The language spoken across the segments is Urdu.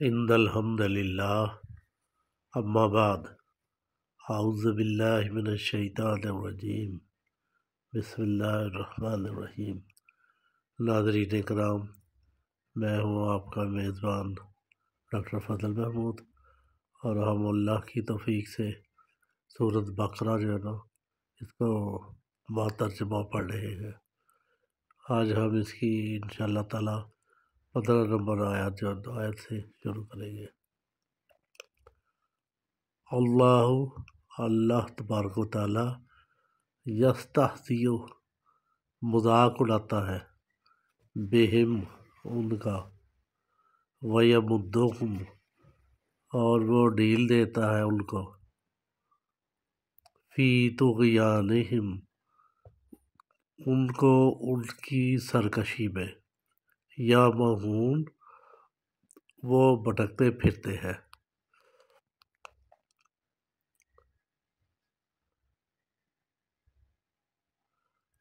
ان الحمد للہ اما بعد اعوذ باللہ من الشیطان الرجیم بسم اللہ الرحمن الرحیم۔ ناظرین کرام، میں ہوں آپ کا میزبان ڈاکٹر فضل محمود، اور ہم اللہ کی توفیق سے سورۃ بقرہ جو ہے نا اس کو ترجمہ پڑھ رہے ہیں۔ آج ہم اس کی انشاءاللہ تعالی 15 نمبر آیت سے شروع کریں گے۔ اللہ تبارک و تعالی یستہزئ مذاق اڑاتا ہے، بہم ان کا، ویمدہم اور وہ ڈھیل دیتا ہے ان کو، فی طغیانہم ان کو ان کی سرکشی میں، یعمہون وہ بھٹکتے پھرتے ہیں۔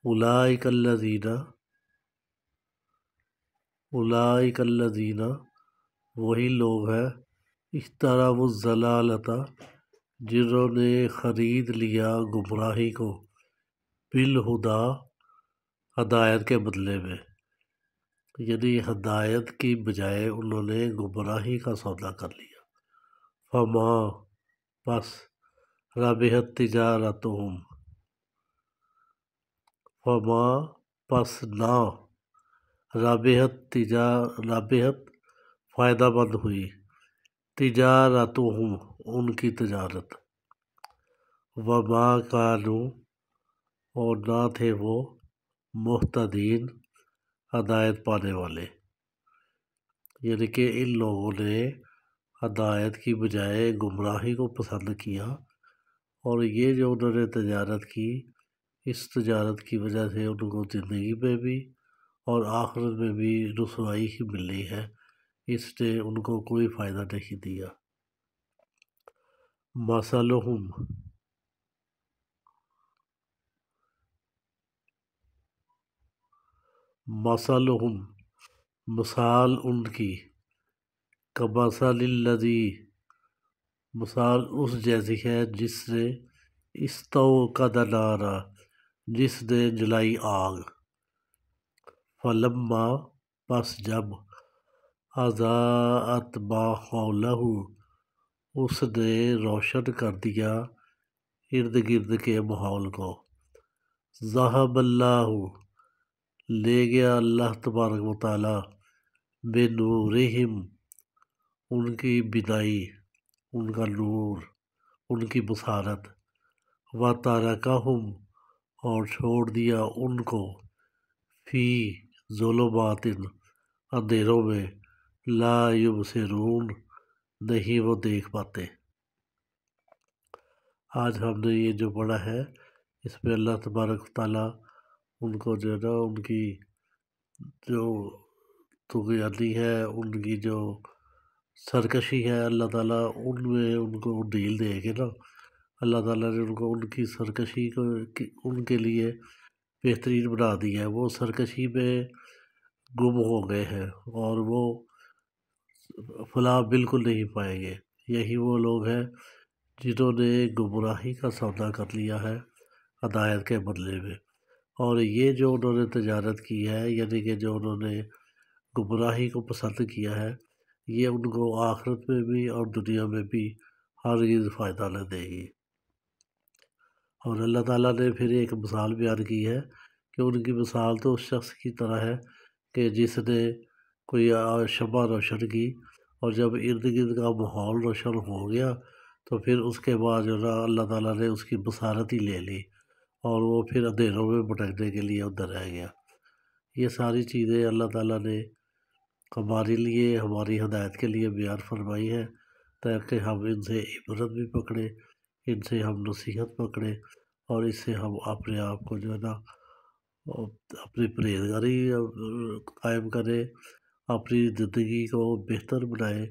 اولئک الذین وہی لوگ ہیں، اشتروا الضلالۃ جنہوں نے خرید لیا گمراہی کو، بالہدیٰ ہدایت کے بدلے میں، یعنی ہدایت کی بجائے انہوں نے گمراہی کا سودا کر لیا۔ فما پس ربحت تجارتہم فما پس نہ ربحت فائدہ مند ہوئی، تجارتہم ان کی تجارت، وما کانوا اور نہ تھے وہ، مہتدین ہدایت پانے والے، یعنی کہ ان لوگوں نے ہدایت کی بجائے گمراہی کو پسند کیا، اور یہ جو انہوں نے تجارت کی، اس تجارت کی وجہ سے ان کو زندگی میں بھی اور آخرت میں بھی رسوائی ہی ملنی ہے، اس نے ان کو کوئی فائدہ نہیں دیا۔ مثلہم مثال ان کی، کمثل الذی مثال اس جیسی ہے جس نے استوقد نارا جس نے جلائی آگ، فلما پس جب اضاءت ما حولہ اس نے روشن کر دیا ارد گرد کے ماحول کو، ذہب اللہ لے گیا اللہ تبارک و تعالی، بنورہم ان کی بینائی، ان کا نور، ان کی بصارت، وترکہم اور چھوڑ دیا ان کو، فی ظلمات اندھیروں میں، لا یبصرون نہیں وہ دیکھ پاتے۔ آج ہم نے یہ جو پڑھا ہے، اس میں اللہ تبارک و تعالیٰ ان کو جو ہے نا ان کی جو طغیانی ہے، ان کی جو سرکشی ہے، اللہ تعالیٰ ان میں ان کو ڈھیل دے کے نا، اللہ تعالیٰ نے ان کو ان کی سرکشی کو ان کے لیے بہترین بنا دیا ہے۔ وہ سرکشی میں گم ہو گئے ہیں اور وہ فلاح بالکل نہیں پائیں گے۔ یہی وہ لوگ ہیں جنہوں نے گمراہی کا سودا کر لیا ہے ہدایت کے بدلے میں، اور یہ جو انہوں نے تجارت کی ہے، یعنی کہ جو انہوں نے گمراہی کو پسند کیا ہے، یہ ان کو آخرت میں بھی اور دنیا میں بھی ہرگز فائدہ نہ دے گی۔ اور اللہ تعالیٰ نے پھر ایک مثال بیان کی ہے کہ ان کی مثال تو اس شخص کی طرح ہے کہ جس نے کوئی شمع روشن کی، اور جب ارد گرد کا ماحول روشن ہو گیا تو پھر اس کے بعد جو نا اللہ تعالیٰ نے اس کی بصارت ہی لے لی، اور وہ پھر اندھیروں میں بھٹکنے کے لیے ادھر رہ گیا۔ یہ ساری چیزیں اللہ تعالیٰ نے ہمارے لیے، ہماری ہدایت کے لیے بیان فرمائی ہے، تاکہ ہم ان سے عبرت بھی پکڑیں، ان سے ہم نصیحت پکڑیں، اور اس سے ہم اپنے آپ کو جو ہے نا اپنی پرہیزگاری قائم کریں، اپنی زندگی کو بہتر بنائیں،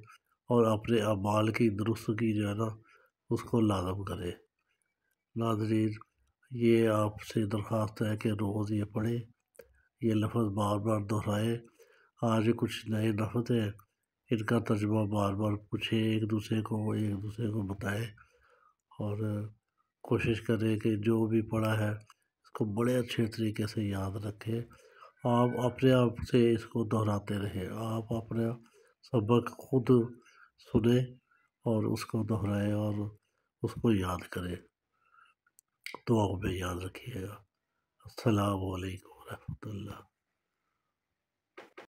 اور اپنے اعمال کی درستگی جو ہے نا اس کو لازم کریں۔ ناظرین، یہ آپ سے درخواست ہے کہ روز یہ پڑھیں، یہ لفظ بار بار دہرائیں۔ آج کچھ نئے لفظ ہیں ان کا ترجمہ بار بار پوچھیں، ایک دوسرے کو بتائیں، اور کوشش کریں کہ جو بھی پڑھا ہے اس کو بڑے اچھے طریقے سے یاد رکھیں۔ آپ اپنے آپ سے اس کو دہراتے رہیں، آپ اپنا سبق خود سنیں اور اس کو دہرائیں اور اس کو یاد کریں۔ دعاؤں میں یاد رکھیے گا۔ السلام علیکم ورحمۃ اللہ۔